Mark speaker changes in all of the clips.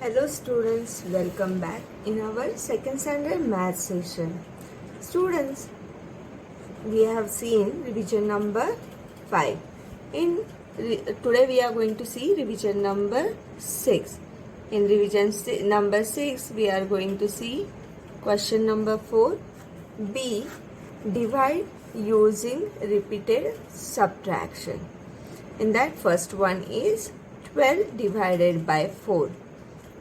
Speaker 1: Hello students, welcome back in our second standard math session. Students, we have seen revision number 5. Today we are going to see revision number 6. In revision number 6 we are going to see question number 4. B. Divide using repeated subtraction. In that first one is 12 divided by 4.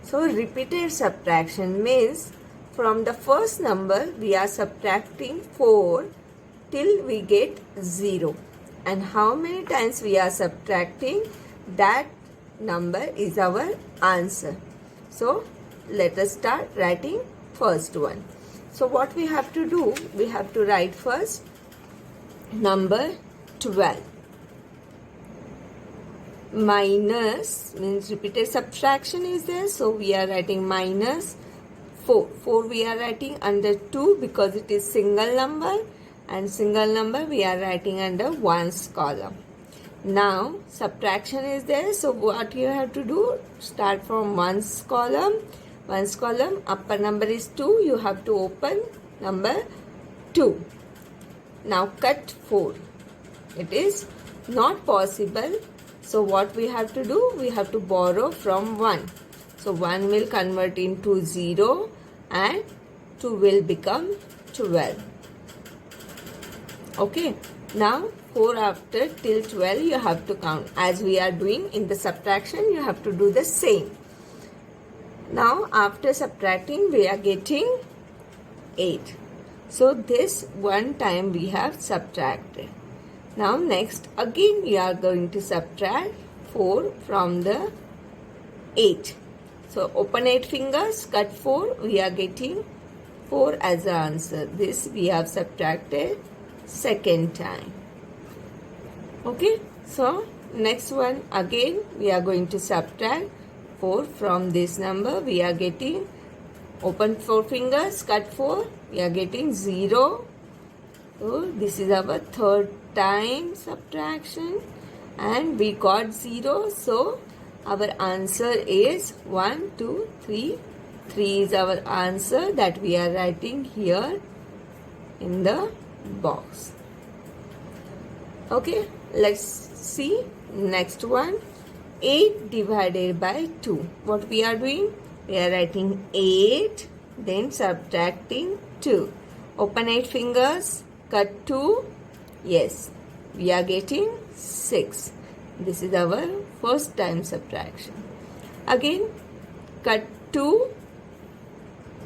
Speaker 1: So repeated subtraction means from the first number we are subtracting 4 till we get 0. And how many times we are subtracting, that number is our answer. So let us start writing first one. So what we have to do, we have to write first number 12. Minus means repeated subtraction is there, so we are writing minus 4 we are writing under 2 because it is single number, and single number we are writing under ones column. Now subtraction is there, so what you have to do, start from ones column, upper number is 2, you have to open number 2. Now cut 4, it is not possible. So what we have to do, we have to borrow from 1. So 1 will convert into 0 and 2 will become 12. Okay. Now 4 after till 12 you have to count. As we are doing in the subtraction, you have to do the same. Now after subtracting we are getting 8. So this one time we have subtracted. Now next again we are going to subtract 4 from the 8. So open 8 fingers, cut 4, we are getting 4 as the answer. This we have subtracted second time. Okay, so next one again we are going to subtract 4 from this number. We are getting, open 4 fingers, cut 4, we are getting 0. So this is our third time subtraction and we got 0. So our answer is 1, 2, 3. 3 is our answer that we are writing here in the box. Okay, let's see next one. 8 divided by 2. What we are doing? We are writing 8, then subtracting 2. Open 8 fingers, cut 2. Yes, we are getting 6. This is our first time subtraction. Again, cut 2.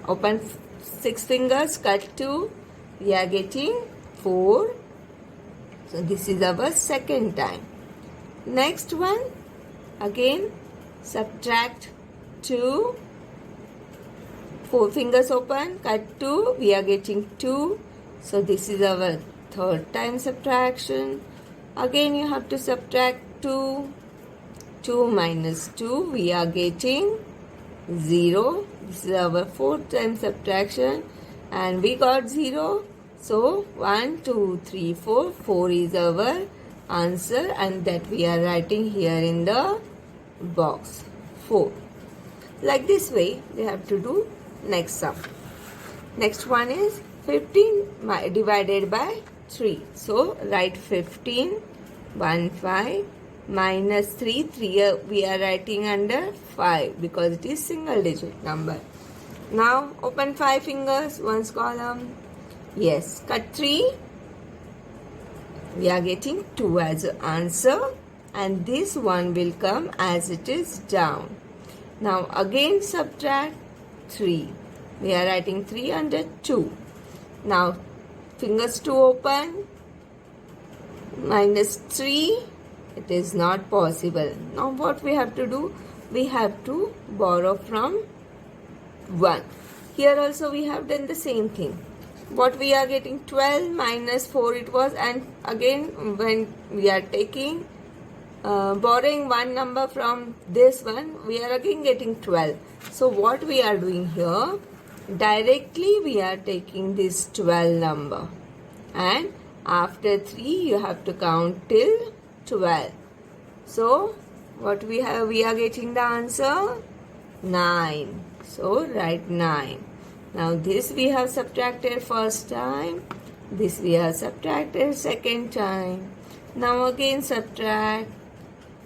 Speaker 1: Open 6 fingers, cut 2. We are getting 4. So this is our second time. Next one, again subtract 2. 4 fingers open, cut 2. We are getting 2. So this is our third time subtraction. Again you have to subtract 2. 2 minus 2 we are getting 0. This is our fourth time subtraction and we got 0. So 1, 2, 3, 4. 4 is our answer and that we are writing here in the box. 4. Like this way we have to do next sum. Next one is 15 divided by 3. So write 15, 1, 5, minus 3, 3 we are writing under 5 because it is single digit number. Now open 5 fingers, ones column. Yes, cut 3. We are getting 2 as an answer and this one will come as it is down. Now again subtract 3. We are writing 3 under 2. Now fingers to open, minus 3, it is not possible. Now what we have to do, we have to borrow from 1. Here also we have done the same thing. What we are getting, 12 minus 4 it was, and again when we are taking borrowing one number from this one, we are again getting 12. So what we are doing here, directly we are taking this 12 number and after 3 you have to count till 12. So what we have, we are getting the answer 9. So write 9. Now this we have subtracted first time. This we have subtracted second time. Now again subtract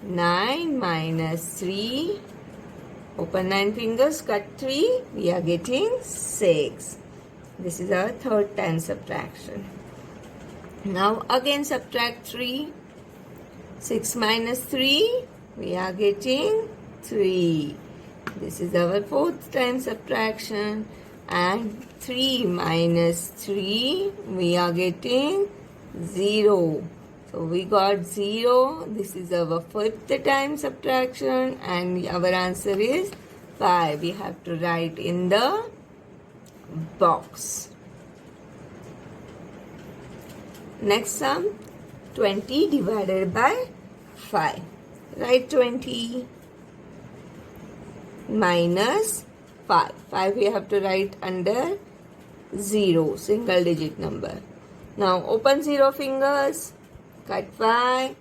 Speaker 1: 9 minus 3. Open 9 fingers, cut 3. We are getting 6. This is our third time subtraction. Now again subtract 3. 6 minus 3. We are getting 3. This is our fourth time subtraction. And 3 minus 3. We are getting 0. So we got 0. This is our fifth time subtraction and our answer is 5. We have to write in the box. Next sum, 20 divided by 5. Write 20 minus 5. 5 we have to write under 0, single digit number. Now open 0 fingers. Cut 5.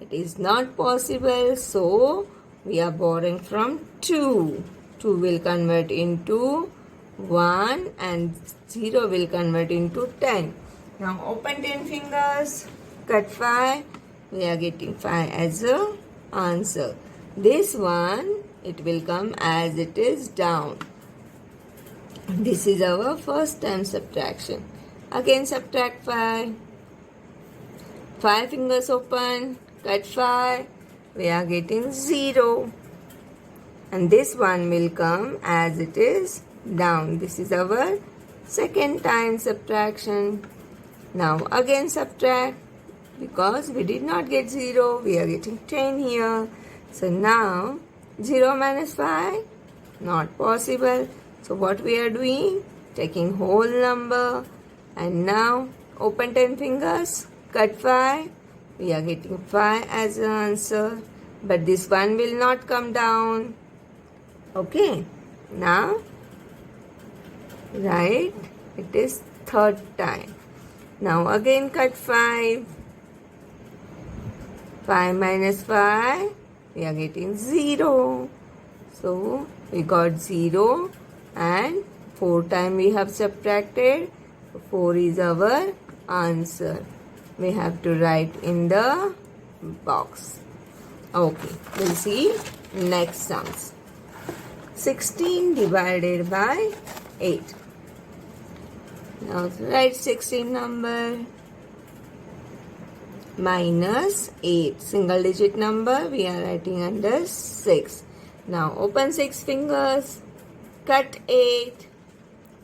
Speaker 1: It is not possible, so we are borrowing from 2. 2 will convert into 1 and 0 will convert into 10. Now open 10 fingers. Cut 5. We are getting 5 as a answer. This one, it will come as it is down. This is our first time subtraction. Again subtract 5. 5 fingers open, cut 5, we are getting 0. And this one will come as it is down. This is our second time subtraction. Now again subtract, because we did not get 0, we are getting 10 here. So now 0 minus 5, not possible. So what we are doing? Taking whole number and now open 10 fingers. Cut 5, we are getting 5 as an answer, but this one will not come down. Okay, now write it is third time. Now again cut 5. 5 minus 5, we are getting 0. So we got 0 and 4 times we have subtracted. 4 is our answer. We have to write in the box. Okay, we'll see next sums. 16 divided by 8. Now write 16 number minus 8. Single digit number we are writing under 6. Now open 6 fingers. Cut 8.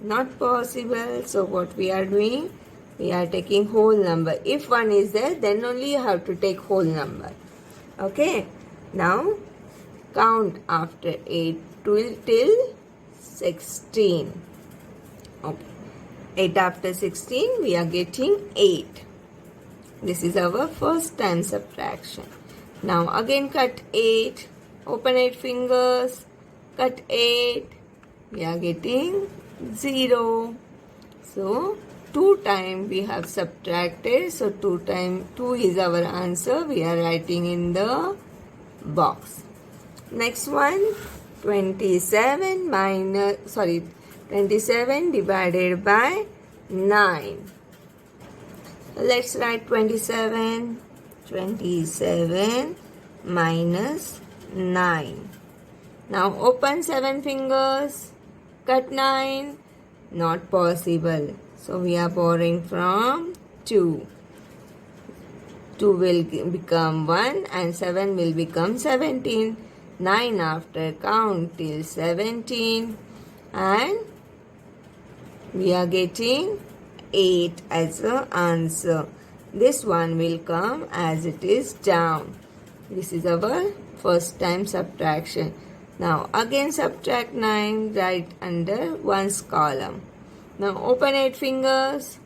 Speaker 1: Not possible. So what we are doing? We are taking whole number. If 1 is there, then only you have to take whole number. Okay. Now count after 8 till 16. Okay. 8 after 16, we are getting 8. This is our first time subtraction. Now again cut 8. Open 8 fingers. Cut 8. We are getting 0. So 2 times we have subtracted. So 2 times 2 is our answer. We are writing in the box. Next one, 27 divided by 9. Let's write 27. 27 minus 9. Now open 7 fingers. Cut 9. Not possible. So we are borrowing from 2. 2 will become 1 and 7 will become 17. 9 after count till 17 and we are getting 8 as the answer. This one will come as it is down. This is our first time subtraction. Now again subtract 9 right under one's column. Now open 8 fingers.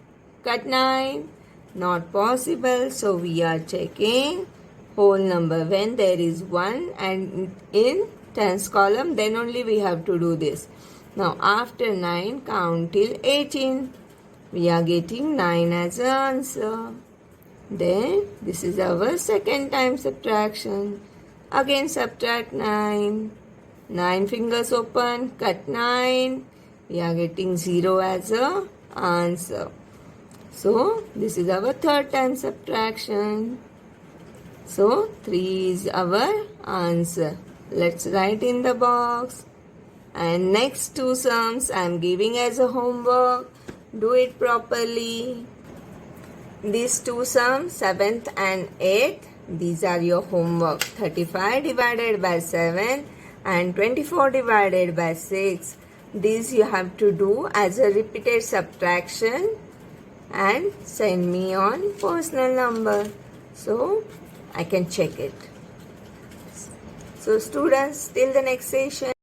Speaker 1: Cut 9. Not possible. So we are checking whole number. When there is 1 and in tens column, then only we have to do this. Now after 9, count till 18. We are getting 9 as an answer. Then this is our second time subtraction. Again subtract 9. 9 fingers open, cut 9. We are getting 0 as a answer. So this is our third time subtraction. So 3 is our answer. Let's write in the box. And next two sums I am giving as a homework. Do it properly. These two sums, 7th and 8th, these are your homework. 35 divided by 7 and 24 divided by 6. These you have to do as a repeated subtraction and send me on personal number so I can check it. So students, till the next session.